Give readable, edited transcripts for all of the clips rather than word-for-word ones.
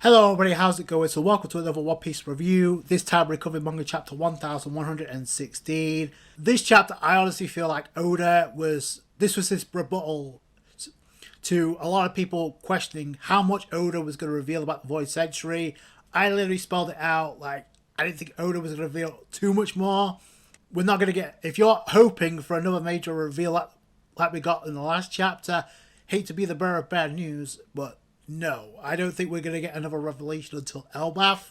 Hello everybody, how's it going? So welcome to another One Piece review. This time we're covering manga chapter 1116. This chapter, I honestly feel like Oda was his rebuttal to a lot of people questioning how much Oda was going to reveal about the Void Century. I literally spelled it out, like, I didn't think Oda was going to reveal too much more. We're not going to get, if you're hoping for another major reveal like we got in the last chapter, hate to be the bearer of bad news, but no, I don't think we're going to get another revelation until Elbaf.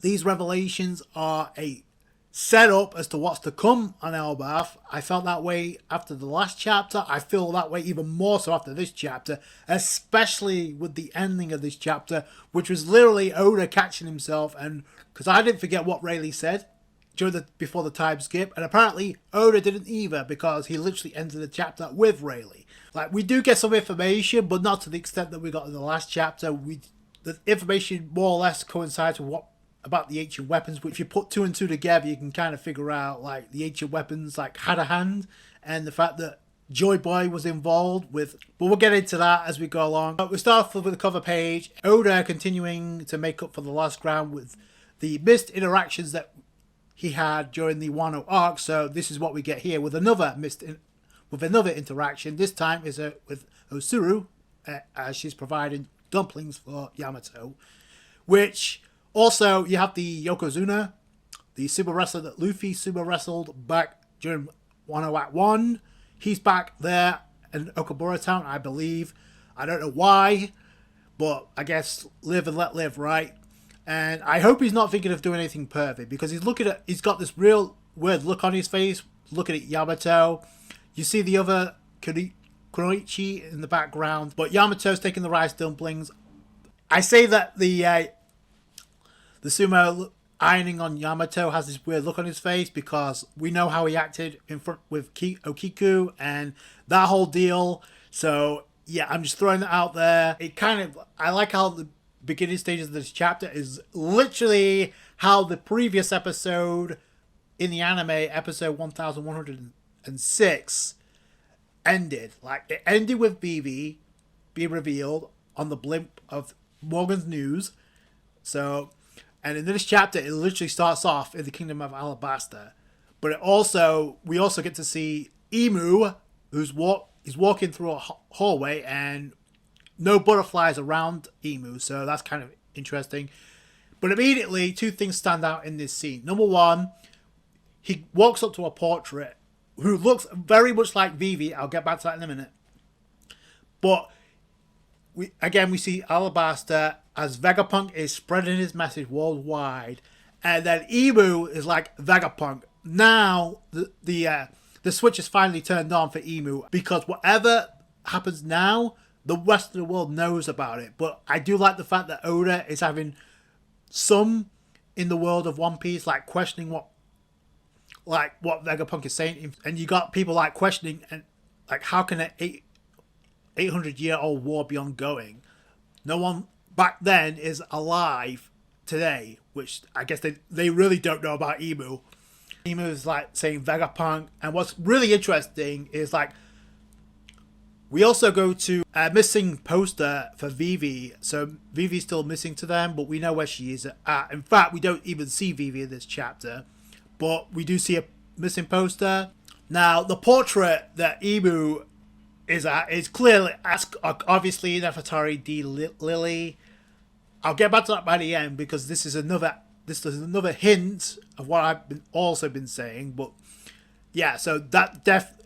These revelations are a setup as to what's to come on Elbaf. I felt that way after the last chapter. I feel that way even more so after this chapter, especially with the ending of this chapter, which was literally Oda catching himself. And because I didn't forget what Rayleigh said before the time skip, and apparently Oda didn't either, because he literally ended the chapter with Rayleigh. Like, we do get some information, but not to the extent that we got in the last chapter. The information more or less coincides with what about the ancient weapons, which if you put two and two together, you can kind of figure out, like, the ancient weapons, like, had a hand, and the fact that Joy Boy was involved with, but we'll get into that as we go along. But we start off with the cover page. Oda continuing to make up for the lost ground with the missed interactions that he had during the Wano arc. So this is what we get here with another interaction. This time is with Osuru, as she's providing dumplings for Yamato. Which also, you have the Yokozuna, the sumo wrestler that Luffy sumo wrestled back during Wano Act 1. He's back there in Okabura Town, I believe. I don't know why, but I guess live and let live, right? And I hope he's not thinking of doing anything perfect, because he's got this real weird look on his face, looking at Yamato. You see the other Kunoichi in the background, but Yamato's taking the rice dumplings. I say that the sumo ironing on Yamato has this weird look on his face, because we know how he acted in front with Okiku and that whole deal. So yeah, I'm just throwing that out there. I like how the beginning stages of this chapter is literally how the previous episode in the anime, episode 1106, ended. Like, it ended with Vivi being revealed on the blimp of Morgan's news. So, and in this chapter, it literally starts off in the Kingdom of Alabasta. But we also get to see Emu, he's walking through a hallway, and no butterflies around Emu, so that's kind of interesting. But immediately, two things stand out in this scene. Number one, he walks up to a portrait who looks very much like Vivi. I'll get back to that in a minute. But we see Alabasta as Vegapunk is spreading his message worldwide, and then Emu is like Vegapunk. Now the switch is finally turned on for Emu, because whatever happens now, the rest of the world knows about it. But I do like the fact that Oda is having some in the world of One Piece, like, questioning what Vegapunk is saying. And you got people, like, questioning, and like, how can an 800-year-old war be ongoing? No one back then is alive today, which I guess they really don't know about Emu. Emu is, like, saying Vegapunk. And what's really interesting is, like, we also go to a missing poster for Vivi. So Vivi's still missing to them, but we know where she is at. In fact, we don't even see Vivi in this chapter, but we do see a missing poster. Now, the portrait that Emu is at is clearly, obviously, Nefertari D. Lily. I'll get back to that by the end, because this is another hint of what I've also been saying. But yeah, so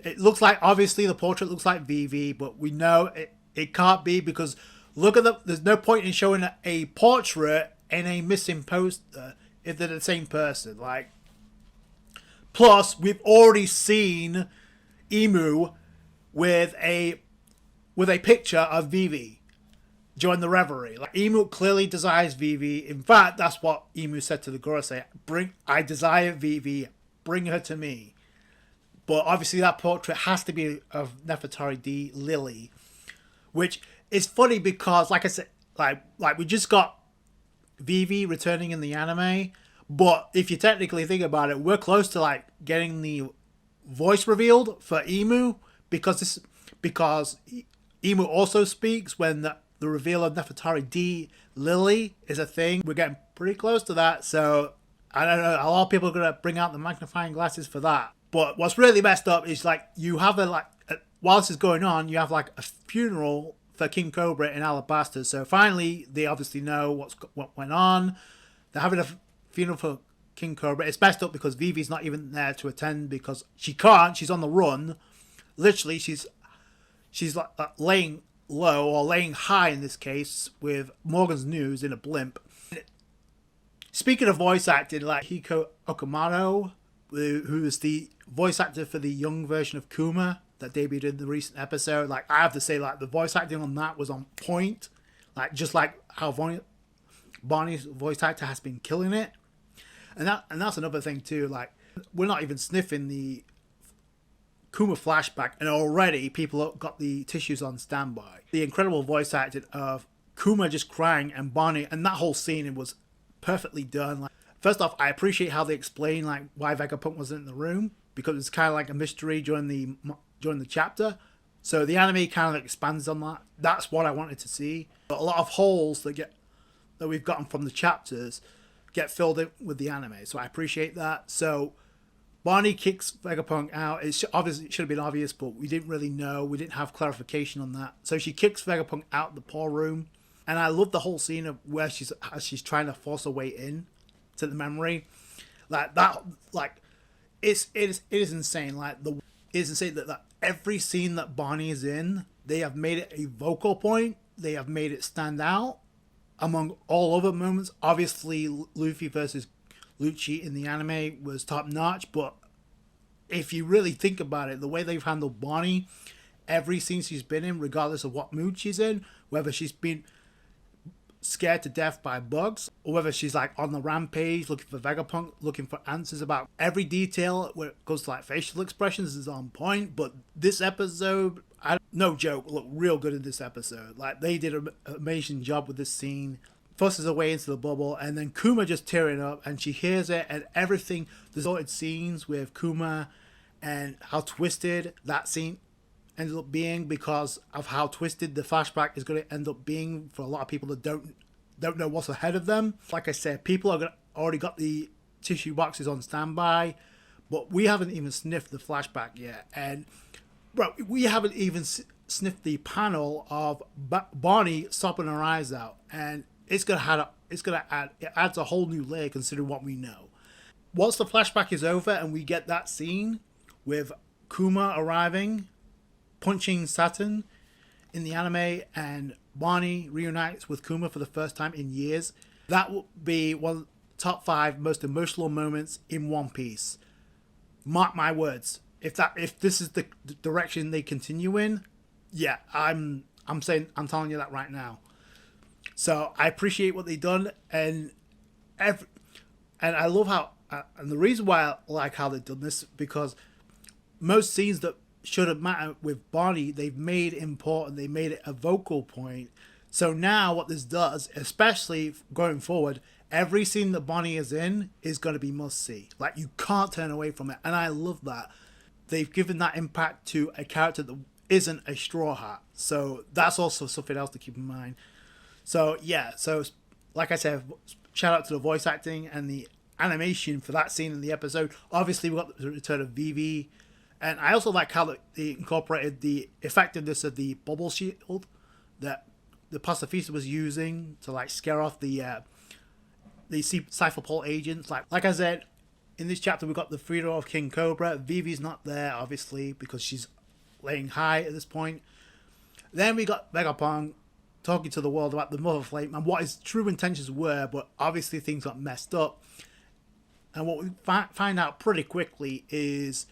it looks like, obviously the portrait looks like Vivi, but we know it can't be, because there's no point in showing a portrait and a missing poster if they're the same person. Like, plus we've already seen Emu with a picture of Vivi during the reverie. Like, Emu clearly desires Vivi. In fact, that's what Emu said to the Gorosei. I desire Vivi, bring her to me. But obviously that portrait has to be of Nefertari D. Lily, which is funny because, like I said, like we just got Vivi returning in the anime, but if you technically think about it, we're close to, like, getting the voice revealed for Emu, because Emu also speaks when the reveal of Nefertari D. Lily is a thing. We're getting pretty close to that, so I don't know. A lot of people are gonna bring out the magnifying glasses for that. But what's really messed up is like you have while this is going on, you have like a funeral for King Cobra in Alabasta. So finally, they obviously know what went on. They're having a funeral for King Cobra. It's messed up because Vivi's not even there to attend because she can't. She's on the run. Literally, she's like laying low or laying high in this case with Morgan's news in a blimp. Speaking of voice acting, like Hiko Okamoto, who is the voice actor for the young version of Kuma that debuted in the recent episode, like I have to say, like the voice acting on that was on point. Like just like how Bonney's voice actor has been killing it. And that's another thing too, like we're not even sniffing the Kuma flashback and already people have got the tissues on standby. The incredible voice acting of Kuma just crying and Bonney, and that whole scene was perfectly done. Like, first off, I appreciate how they explain like why Vegapunk wasn't in the room, because it's kind of like a mystery during the chapter. So the anime kind of expands on that. That's what I wanted to see. But a lot of holes that we've gotten from the chapters get filled in with the anime. So I appreciate that. So Bonney kicks Vegapunk out. It should have been obvious, but we didn't really know. We didn't have clarification on that. So she kicks Vegapunk out the poor room. And I love the whole scene of where she's trying to force her way in to the memory. Like that, like it is insane. Like it is insane that every scene that Bonney is in, they have made it a vocal point. They have made it stand out among all other moments. Obviously, Luffy versus Lucci in the anime was top notch, but if you really think about it, the way they've handled Bonney, every scene she's been in, regardless of what mood she's in, whether she's been scared to death by bugs or whether she's like on the rampage looking for Vegapunk, looking for answers about every detail when it goes to like facial expressions, is on point. But this episode, no joke, looked real good in this episode. Like they did an amazing job with this scene. Forces her way into the bubble, and then Kuma just tearing up, and she hears it, and everything. The sorted scenes with Kuma and how twisted that scene ended up being because of how twisted the flashback is going to end up being for a lot of people that don't know what's ahead of them. Like I said, people are already got the tissue boxes on standby, but we haven't even sniffed the flashback yet. And bro, we haven't even sniffed the panel of Bonney sopping her eyes out, and it adds a whole new layer considering what we know. Once the flashback is over and we get that scene with Kuma arriving, punching Saturn in the anime, and Bonney reunites with Kuma for the first time in years, that will be one of the top 5 most emotional moments in One Piece. Mark my words. If this is the direction they continue in, yeah, I'm telling you that right now. So I appreciate what they've done, and I love how, and the reason why I like how they've done this, because most scenes that should have mattered with Bonney, they've made important. They made it a vocal point. So now what this does, especially going forward, every scene that Bonney is in is going to be must see. Like you can't turn away from it, and I love that they've given that impact to a character that isn't a Straw Hat. So that's also something else to keep in mind. So yeah, so like I said, shout out to the voice acting and the animation for that scene in the episode. Obviously, we got the return of Vivi, and I also like how they incorporated the effectiveness of the bubble shield that the pacifista was using to like scare off the Cypher Pole agents. Like I said, in this chapter we got the funeral of King Cobra. Vivi's not there, obviously, because she's laying high at this point. Then we got Vegapunk talking to the world about the Mother Flame and what his true intentions were, but obviously things got messed up. And what we find out pretty quickly is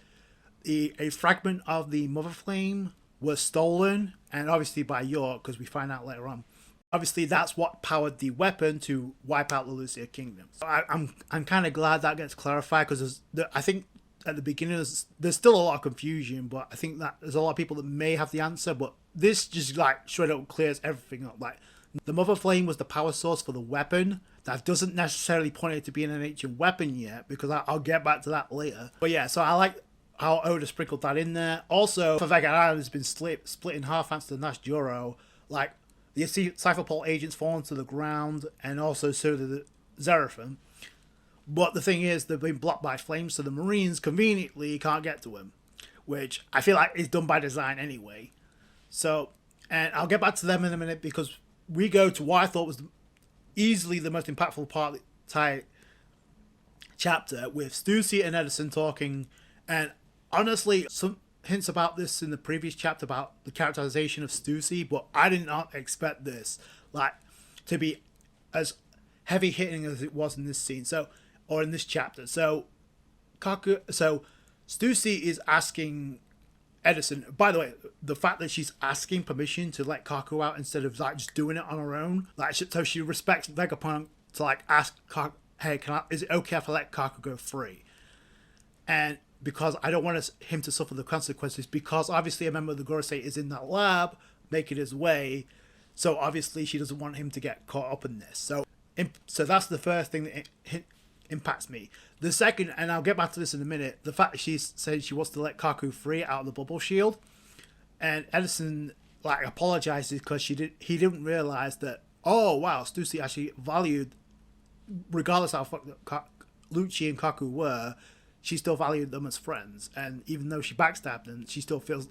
a fragment of the Mother Flame was stolen, and obviously by York, because we find out later on. Obviously, that's what powered the weapon to wipe out the Lucia Kingdom. So I'm kind of glad that gets clarified, because I think at the beginning there's still a lot of confusion, but I think that there's a lot of people that may have the answer, but this just like straight up clears everything up. Like the Mother Flame was the power source for the weapon. That doesn't necessarily point it to being an ancient weapon yet, because I'll get back to that later. But yeah, so I like how Oda sprinkled that in there. Also, for Vega Island has been split in half thanks to Nash Joro. Like, the Cypherpole agents fallen to the ground, and also so did the Seraphim. But the thing is, they've been blocked by flames, so the Marines conveniently can't get to him, which I feel like is done by design anyway. So, and I'll get back to them in a minute, because we go to what I thought was easily the most impactful part of the entire chapter, with Stussy and Edison talking. And honestly, some hints about this in the previous chapter about the characterization of Stussy, but I did not expect this to be as heavy hitting as it was in this scene, or in this chapter. So Stussy is asking Edison. By the way, the fact that she's asking permission to let Kaku out instead of just doing it on her own, so she respects Vegapunk to ask Kaku, hey, is it okay if I let Kaku go free? And because I don't want him to suffer the consequences, because obviously a member of the Gorosei is in that lab making his way, so obviously she doesn't want him to get caught up in this. So that's the first thing that impacts me. The second, and I'll get back to this in a minute, the fact that she said she wants to let Kaku free out of the bubble shield, and Edison apologizes because he didn't realize that, oh wow, Stussy actually valued, regardless of how fucked up Lucci and Kaku were, she still valued them as friends, and even though she backstabbed them, she still feels,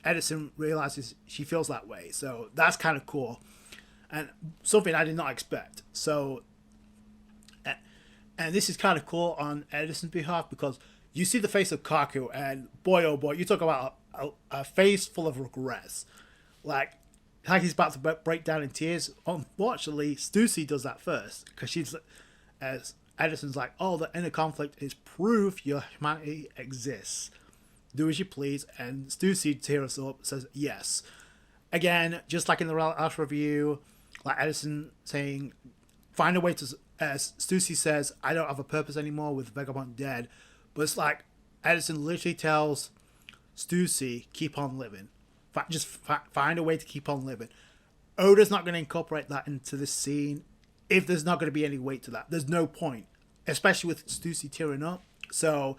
Edison realizes she feels that way. So that's kind of cool, and something I did not expect. So, and this is kind of cool on Edison's behalf, because you see the face of Kaku, and boy oh boy, you talk about a face full of regrets, like he's about to break down in tears. Unfortunately, Stussy does that first, because she's, as Edison's like, oh, the inner conflict is proof your humanity exists. Do as you please. And Stussy tears up, says yes. Again, just like in the last review, Edison saying, find a way to, as Stussy says, I don't have a purpose anymore with Vegapunk dead. But it's Edison literally tells Stussy, keep on living. Just find a way to keep on living. Oda's not going to incorporate that into this scene if there's not going to be any weight to that. There's no point, especially with Stussy tearing up. So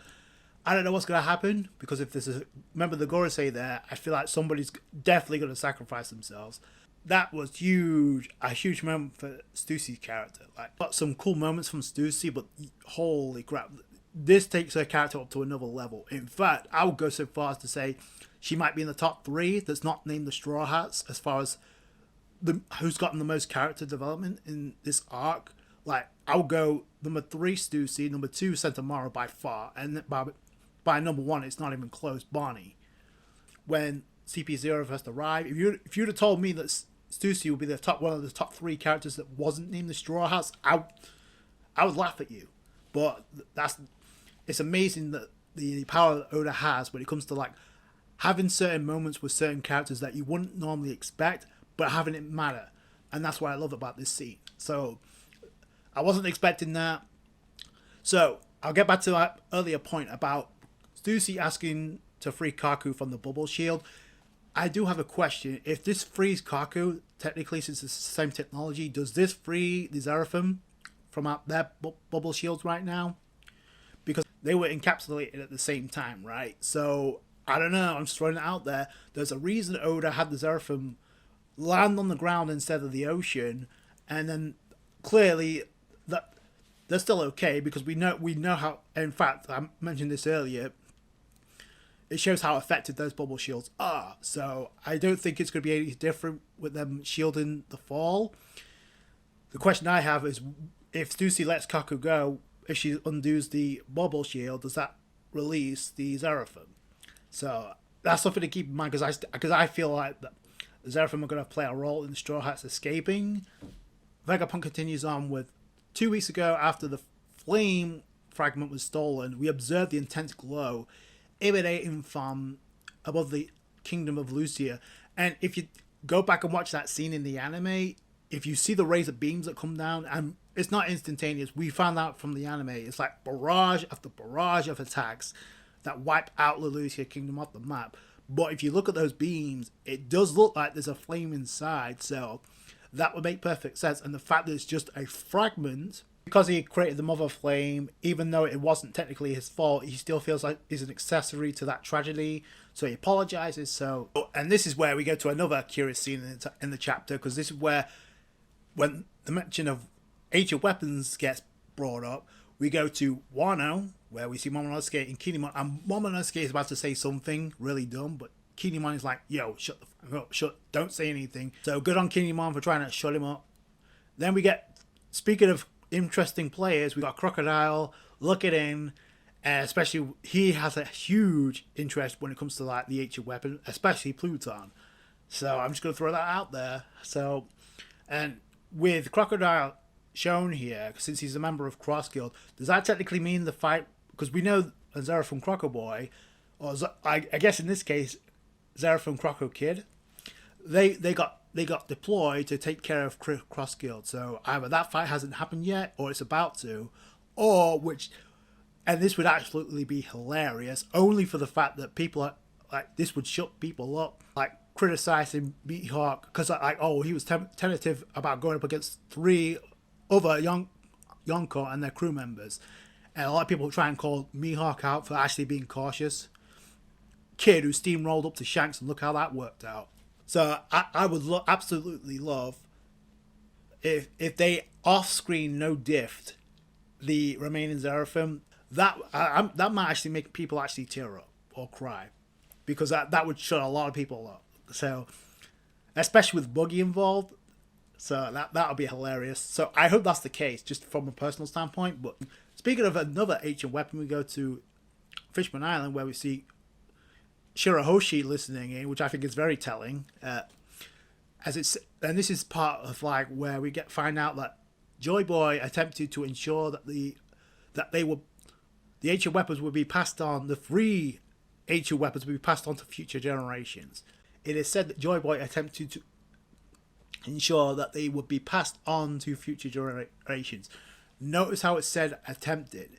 I don't know what's going to happen, because if there's a member of the Gorosei there, I feel like somebody's definitely going to sacrifice themselves. That was huge, a huge moment for Stussy's character. Got some cool moments from Stussy, but holy crap, this takes her character up to another level. In fact, I would go so far as to say she might be in the top 3 that's not named the Straw Hats as far as who's gotten the most character development in this arc. I would go number 3 Stussy, number 2 Sentomaru by far, and by number 1 it's not even close, Bonney. When CP0 first arrived, if you'd have told me that Stussy would be one of the top 3 characters that wasn't named the Straw Hats, I would laugh at you. But it's amazing that the power that Oda has when it comes to having certain moments with certain characters that you wouldn't normally expect, but having it matter. And that's what I love about this scene. So I wasn't expecting that. So I'll get back to that earlier point about Stussy asking to free Kaku from the bubble shield. I do have a question. If this frees Kaku, technically since it's the same technology, does this free the Seraphim from out their bubble shields right now? Because they were encapsulated at the same time, right? So I don't know, I'm just throwing it out there. There's a reason Oda had the Seraphim land on the ground instead of the ocean, and then clearly that they're still okay, because we know how, in fact I mentioned this earlier, it shows how effective those bubble shields are. So I don't think it's going to be any different with them shielding the fall. The question I have is, if Stussy lets Kaku go, if she undoes the bubble shield, does that release the Seraphim? So that's something to keep in mind, because I feel like the Seraphim are going to play a role in the Straw Hats escaping. Vegapunk continues on with, 2 weeks ago, after the flame fragment was stolen, we observed the intense glow emanating from above the kingdom of Lucia. And if you go back and watch that scene in the anime, if you see the razor beams that come down, and it's not instantaneous, we found out from the anime, it's like barrage after barrage of attacks that wipe out the Lucia kingdom off the map. But if you look at those beams, it does look like there's a flame inside, so that would make perfect sense. And the fact that it's just a fragment, because he created the mother flame, even though it wasn't technically his fault, he still feels like he's an accessory to that tragedy. So he apologizes. So, and this is where we go to another curious scene in the chapter, because this is where, when the mention of ancient weapons gets brought up, we go to Wano, where we see Momonosuke and Kinemon, and Momonosuke is about to say something really dumb, but Kinemon is like, yo, shut the fuck up, don't say anything. So good on Kinemon for trying to shut him up. Then we get, speaking of interesting players, we got Crocodile looking in, and especially he has a huge interest when it comes to like the ancient weapon, especially Pluton. So I'm just going to throw that out there. So, and with Crocodile shown here, since he's a member of Cross Guild, does that technically mean the fight, because we know Zera from Crocoboy, or I guess in this case Zera from Croco Kid, they got deployed to take care of Cross Guild. So either that fight hasn't happened yet, or it's about to, or which, and this would absolutely be hilarious, only for the fact that people are like, this would shut people up, like criticizing Mihawk because like, oh, he was tentative about going up against 3 other Yonko and their crew members, and a lot of people try and call Mihawk out for actually being cautious. Kid who steamrolled up to Shanks, and look how that worked out. So I would absolutely love if they off-screen no diffed the remaining Zeraphim. That might actually make people actually tear up or cry, because that would shut a lot of people up. So, especially with Buggy involved, so that would be hilarious. So I hope that's the case, just from a personal standpoint. But speaking of another ancient weapon, we go to Fishman Island, where we see Shirahoshi listening in, which I think is very telling. And this is part of like where we find out that Joy Boy attempted to ensure that the ancient weapons would be passed on. The 3 ancient weapons would be passed on to future generations. It is said that Joy Boy attempted to ensure that they would be passed on to future generations. Notice how it said attempted.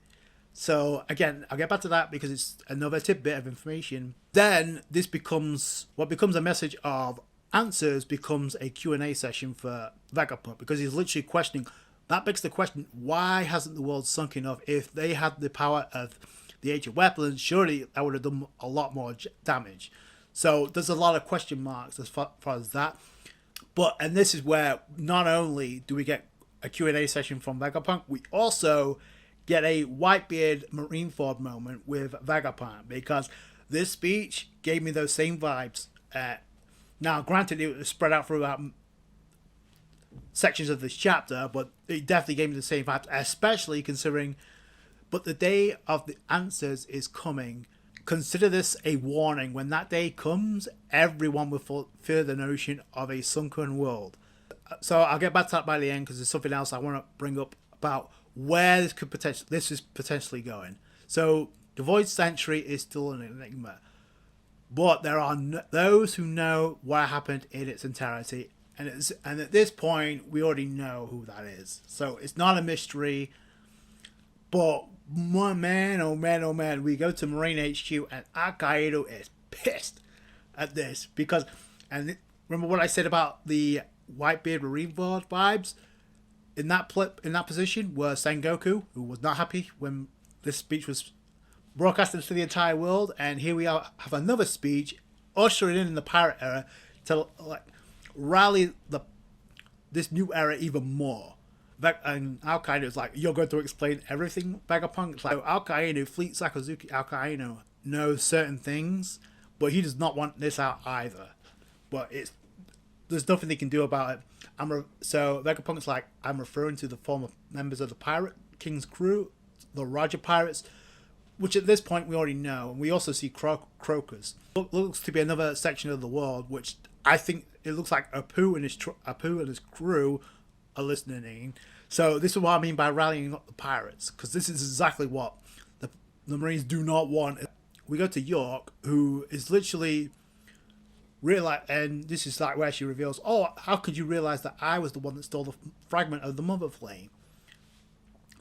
So again, I'll get back to that because it's another tidbit of information. Then this becomes, what becomes a message of answers becomes a Q&A session for Vegapunk, because he's literally questioning. That begs the question, why hasn't the world sunk enough? If they had the power of the ancient weapons, surely that would have done a lot more damage. So there's a lot of question marks as far as that. But, and this is where not only do we get a Q&A session from Vegapunk, we also get a Whitebeard Marineford moment with Vegapunk, because this speech gave me those same vibes. Now, granted, it was spread out throughout sections of this chapter, but it definitely gave me the same vibes, especially considering, but the day of the answers is coming. Consider this a warning. When that day comes, everyone will fear the notion of a sunken world. So I'll get back to that by the end, because there's something else I want to bring up about where this is potentially going. So the Void Century is still an enigma, but there are those who know what happened in its entirety, and at this point we already know who that is. So it's not a mystery. But man, oh man, oh man, we go to Marine HQ, and Akaido is pissed at this because, and remember what I said about the Whitebeard Marineford vibes? In that position were Sengoku, who was not happy when this speech was broadcasted to the entire world, and here we have another speech ushering in the pirate era to like rally this new era even more. And Al-Qaeda is like, you're going to explain everything, Vegapunk? It's like, Al-Qaeda, Fleet Sakazuki Al-Qaeda knows certain things, but he does not want this out either. But there's nothing they can do about it. So Vegapunk's like, I'm referring to the former members of the Pirate King's crew, the Roger Pirates, which at this point we already know. And we also see Croakers. Looks to be another section of the world, which I think it looks like Apu and his crew are listening in. So this is what I mean by rallying up the pirates, because this is exactly what the Marines do not want. We go to York, who is literally realize, and this is like where she reveals, oh, how could you realize that I was the one that stole the fragment of the Mother Flame?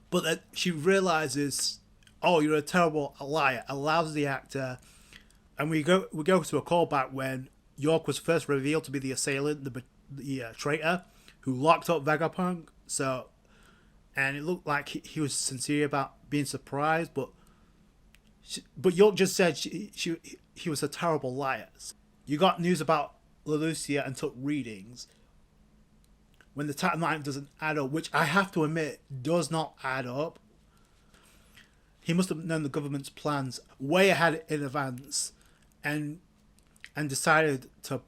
But that she realizes, oh, you're a terrible liar. Allows the actor, and we go to a callback when York was first revealed to be the assailant, the traitor who locked up Vegapunk. So, and it looked like he was sincere about being surprised, but York just said he was a terrible liar. You got news about Leloucia and took readings. When the timeline doesn't add up, which I have to admit does not add up. He must have known the government's plans way ahead in advance, and decided to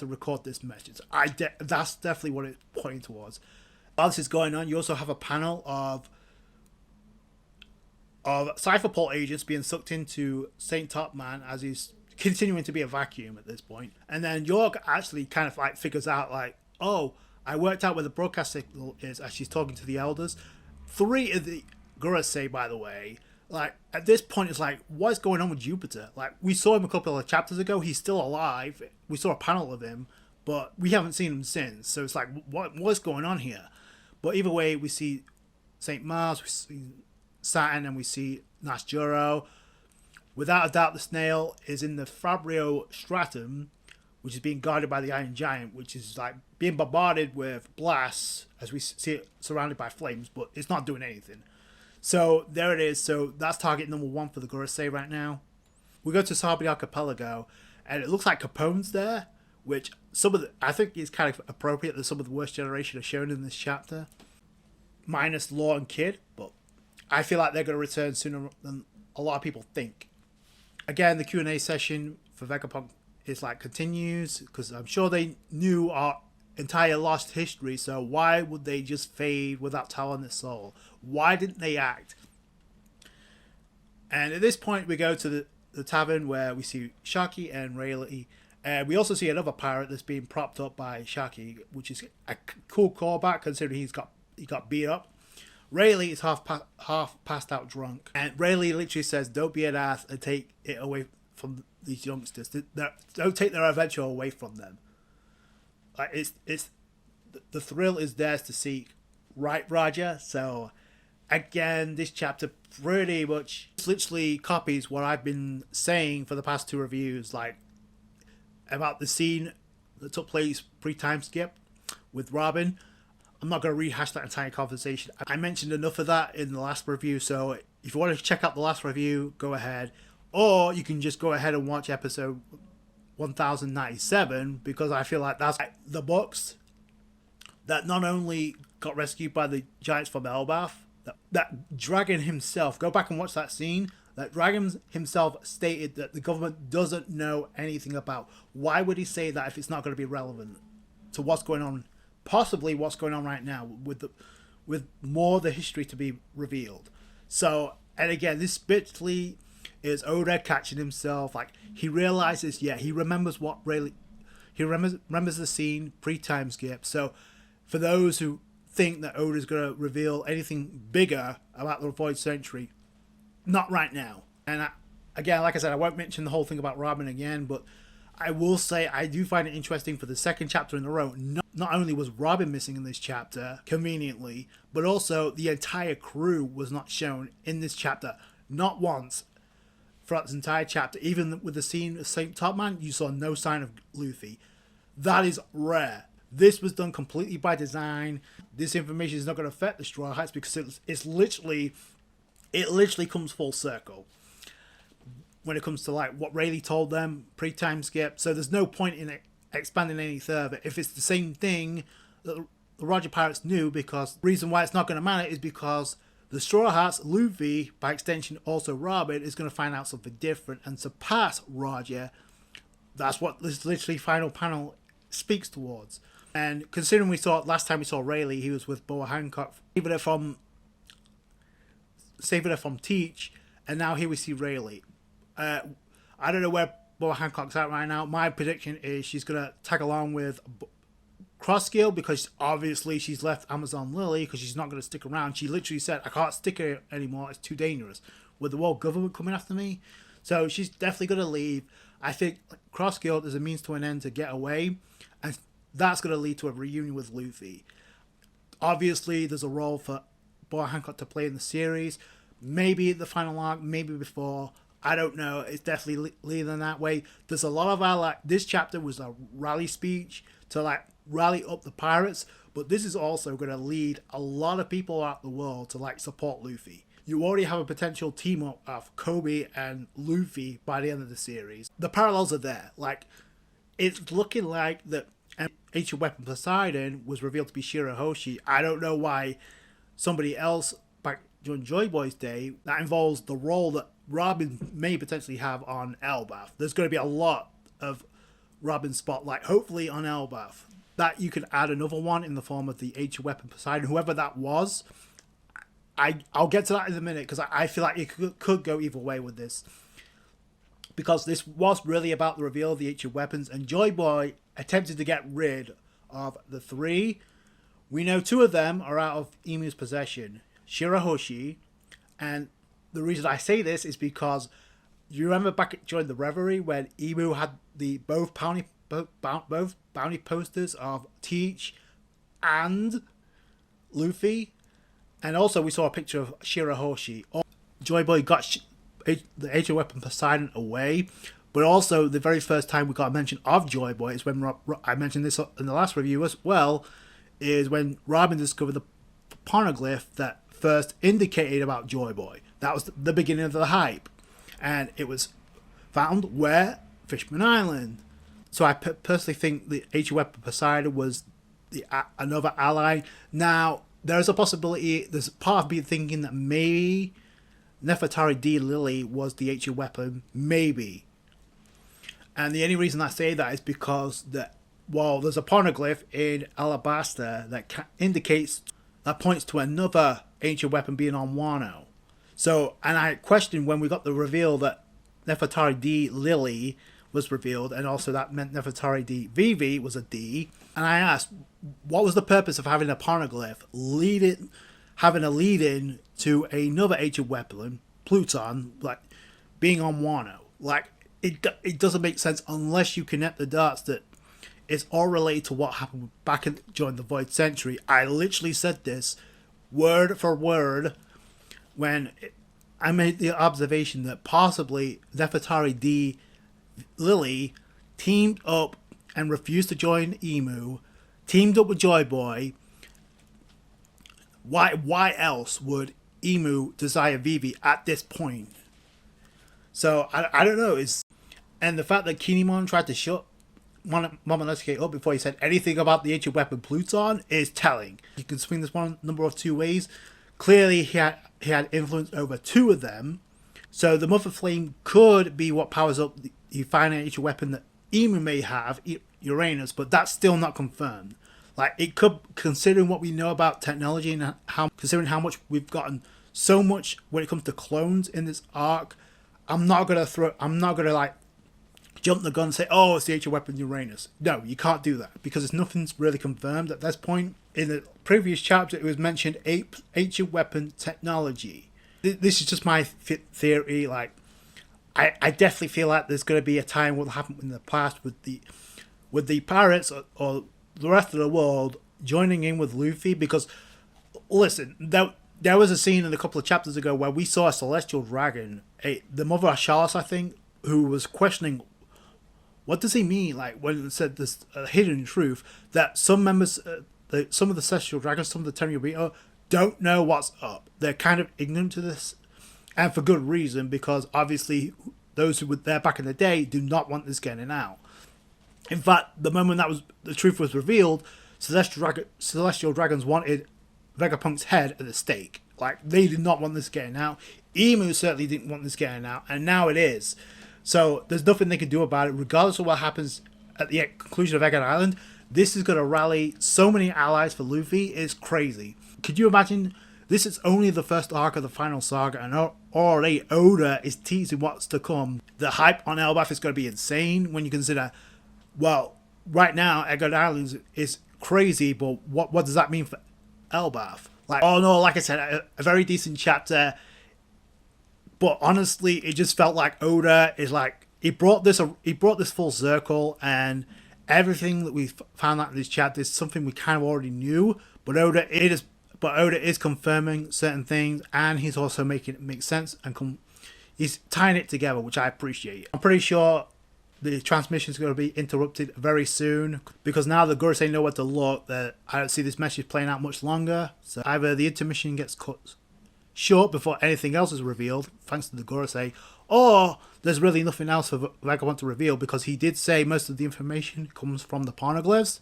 record this message. That's definitely what it's pointing towards. While this is going on, you also have a panel of Cypherport agents being sucked into Saint Topman as he's continuing to be a vacuum at this point. And then York actually kind of like figures out like, oh, I worked out where the broadcast signal is as she's talking to the elders. 3 of the Gurusei, by the way, like at this point it's like, what's going on with Jupiter? Like we saw him a couple of chapters ago, he's still alive. We saw a panel of him, but we haven't seen him since. So it's like, what's going on here? But either way, we see St. Mars, we see Saturn, and we see Nasjuro. Without a doubt, the snail is in the Fabrio Stratum, which is being guarded by the Iron Giant, which is like being bombarded with blasts as we see it surrounded by flames, but it's not doing anything. So there it is. So that's target number 1 for the Gurusei right now. We go to Sabi Archipelago, and it looks like Capone's there, which I think is kind of appropriate that some of the worst generation are shown in this chapter, minus Law and Kid, but I feel like they're going to return sooner than a lot of people think. Again, the Q&A session for Vegapunk is like continues, because I'm sure they knew our entire lost history, so why would they just fade without telling their soul? Why didn't they act? And at this point we go to the tavern where we see Shaki and Rayleigh, and we also see another pirate that's being propped up by Shaki, which is a cool callback considering he got beat up. Rayleigh is half passed out drunk, and Rayleigh literally says, don't be an ass and take it away from these youngsters. Don't take their adventure away from them. Like it's the thrill is theirs to seek, right, Roger? So again, this chapter pretty much literally copies what I've been saying for the past 2 reviews, like about the scene that took place pre-time skip with Robin. I'm not going to rehash that entire conversation. I mentioned enough of that in the last review, so if you want to check out the last review, go ahead. Or you can just go ahead and watch episode 1097, because I feel like that's the books that not only got rescued by the giants from Elbaf, that Dragon himself, go back and watch that scene, that Dragon himself stated that the government doesn't know anything about. Why would he say that if it's not going to be relevant to what's going on, possibly what's going on right now, with more of the history to be revealed? So, and again, this literally is Oda catching himself. Like, he realizes, yeah, he remembers what really, he remembers the scene pre-time skip. So for those who think that Oda's going to reveal anything bigger about the Void Century, not right now. And again, like I said, I won't mention the whole thing about Robin again, but I will say I do find it interesting for the second chapter in a row. Not only was Robin missing in this chapter, conveniently, but also the entire crew was not shown in this chapter. Not once throughout this entire chapter. Even with the scene of Saint Topman, you saw no sign of Luffy. That is rare. This was done completely by design. This information is not going to affect the Strawhats because it literally comes full circle when it comes to like what Rayleigh told them pre-time skip. So there's no point in expanding any further if it's the same thing that the Roger Pirates knew, because the reason why it's not going to matter is because the Straw Hats, Luffy, by extension also Robin, is going to find out something different and surpass Roger. That's what this literally final panel speaks towards. And considering last time we saw Rayleigh, he was with Boa Hancock, saving her from Teach, and now here we see Rayleigh. I don't know where Boa Hancock's at right now. My prediction is she's going to tag along with Crossskill, because obviously she's left Amazon Lily because she's not going to stick around. She literally said, I can't stick here anymore, it's too dangerous with the world government coming after me. So she's definitely going to leave. I think Crossskill is a means to an end to get away, and that's going to lead to a reunion with Luffy. Obviously there's a role for Boa Hancock to play in the series, maybe the final arc, maybe before, I don't know. It's definitely leading that way. There's a lot of this chapter was a rally speech to rally up the pirates, but this is also going to lead a lot of people out the world to support Luffy. you already have a potential team up of Kobe and Luffy by the end of the series. The parallels are there. Like, it's looking like that ancient weapon Poseidon was revealed to be Shirahoshi. I don't know why somebody else back during Joy Boy's day, that involves the role that Robin may potentially have on Elbaf. There's going to be a lot of Robin spotlight, hopefully on Elbaf. That you could add another one in the form of the ancient weapon Poseidon, whoever that was. I'll get to that in a minute, because I feel like it could go either way with this. Because this was really about the reveal of the ancient weapons, and Joy Boy attempted to get rid of the three. We know two of them are out of Imu's possession, Shirahoshi, and the reason I say this is because you remember back during the Reverie when Imu had the both bounty posters of Teach and Luffy, and also we saw a picture of Shirahoshi. Joy Boy got the ancient weapon Poseidon away, but also the very first time we got a mention of Joy Boy is when I mentioned this in the last review as well, is when Robin discovered the poneglyph that first indicated about Joy Boy. That was the beginning of the hype, and it was found where? Fishman Island. So I personally think the ancient weapon Poseidon was another ally. Now there's a possibility, there's part of me thinking that maybe Nefertari D. Lily was the ancient weapon, maybe. And the only reason I say that is because there's a poneglyph in Alabaster that indicates, that points to another ancient weapon being on Wano. So, and I questioned when we got the reveal that Nefertari D. Lily was revealed, and also that meant Nefertari D. Vivi was a D. And I asked, what was the purpose of having a poneglyph having a lead-in to another ancient weapon, Pluton, like being on Wano? Like, it doesn't make sense unless you connect the dots that it's all related to what happened during the Void Century. I literally said this word for word when I made the observation that possibly Nefertari D. Lily teamed up and refused to join Emu, teamed up with Joy Boy. Why else would Emu desire Vivi at this point? So I don't know. And the fact that Kinemon tried to shut Momonosuke up before he said anything about the ancient weapon Pluton is telling. You can swing this one number of two ways. Clearly he had influence over two of them. So the Mother Flame could be what powers up the final ancient weapon that Emu may have, Uranus, but that's still not confirmed. Like, it could, considering what we know about technology and considering how much we've gotten so much when it comes to clones in this arc, I'm not gonna like jump the gun and say, oh, it's the ancient weapon Uranus. No, you can't do that, because nothing's really confirmed at this point. In the previous chapter, it was mentioned ancient weapon technology. This is just my theory. Like, I definitely feel like there's going to be a time what happened in the past with the pirates or the rest of the world joining in with Luffy. Because, listen, there was a scene in a couple of chapters ago where we saw a celestial dragon, the mother of Charles, I think, who was questioning, what does he mean? Like, when it said this hidden truth that some members, some of the celestial dragons, some of the Tenryubito don't know what's up. They're kind of ignorant to this, and for good reason, because obviously those who were there back in the day do not want this getting out. In fact, the moment the truth was revealed, celestial dragons wanted Vegapunk's head at the stake. Like, they did not want this getting out. Emu certainly didn't want this getting out, and now it is. So there's nothing they can do about it, regardless of what happens at the conclusion of Egghead Island. This is going to rally so many allies for Luffy. It's crazy. Could you imagine? This is only the first arc of the final saga, and already Oda is teasing what's to come. The hype on Elbaf is going to be insane when you consider, well, right now Egghead Island is crazy, but what does that mean for Elbaf? Like, oh no, like I said, a very decent chapter. But honestly, it just felt like Oda is like, he brought this full circle, and everything that we found out in this chapter is something we kind of already knew. But Oda is confirming certain things, and he's also making it make sense, and he's tying it together, which I appreciate. I'm pretty sure the transmission is going to be interrupted very soon, because now the Gorosei know where to look. That I don't see this message playing out much longer. So either the intermission gets cut short before anything else is revealed, thanks to the Gorosei, or there's really nothing else for Vagabond to reveal, because he did say most of the information comes from the poneglyphs.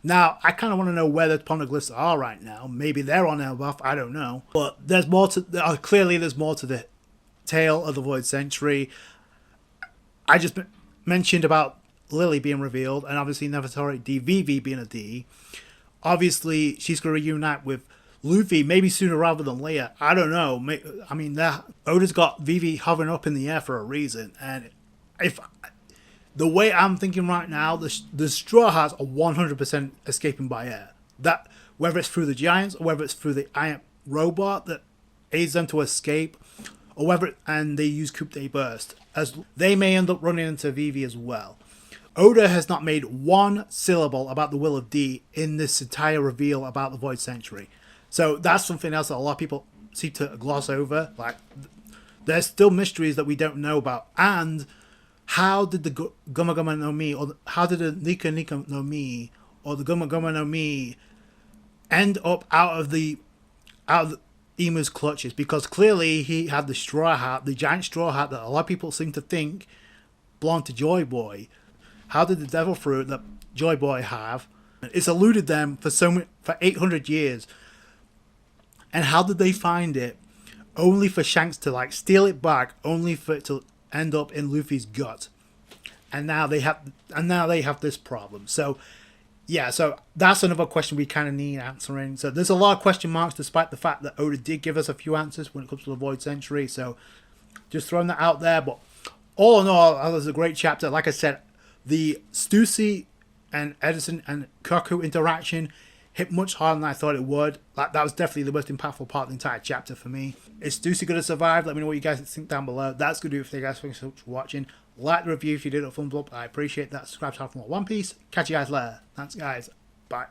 Now, I kind of want to know where the poneglyphs are right now. Maybe they're on Elbaf, I don't know. But there's more to, clearly there's more to the tale of the Void Century. I just mentioned about Lily being revealed, and obviously Nefertari DVV being a D. Obviously, she's going to reunite with Luffy, maybe sooner rather than later. I don't know. I mean, Oda's got Vivi hovering up in the air for a reason, and if the way I'm thinking right now, the Straw Hats are 100% escaping by air. That whether it's through the giants or whether it's through the iron robot that aids them to escape, or whether and they use Coupe de Burst, as they may end up running into Vivi as well. Oda has not made one syllable about the will of D in this entire reveal about the Void Century. So that's something else that a lot of people seem to gloss over. Like, there's still mysteries that we don't know about. And how did the Guma Guma no Mi, or how did the Nika Nika no Mi, or the Guma Guma no Mi end up out of Emu's clutches? Because clearly he had the straw hat, the giant straw hat that a lot of people seem to think belonged to Joy Boy. How did the devil fruit that Joy Boy have? It's eluded them for 800 years. And how did they find it? Only for Shanks to like steal it back, only for it to end up in Luffy's gut. And now they have this problem. So yeah, so that's another question we kind of need answering. So there's a lot of question marks, despite the fact that Oda did give us a few answers when it comes to the Void Century. So just throwing that out there. But all in all, that was a great chapter. Like I said, the Stussy and Edison and Kaku interaction hit much harder than I thought it would. Like, that was definitely the most impactful part of the entire chapter for me. Is Stussy going to survive? Let me know what you guys think down below. That's going to do it for you guys. Thanks so much for watching. Like the review if you did, a thumbs up. I appreciate that. Subscribe to more One Piece. Catch you guys later. Thanks, guys. Bye.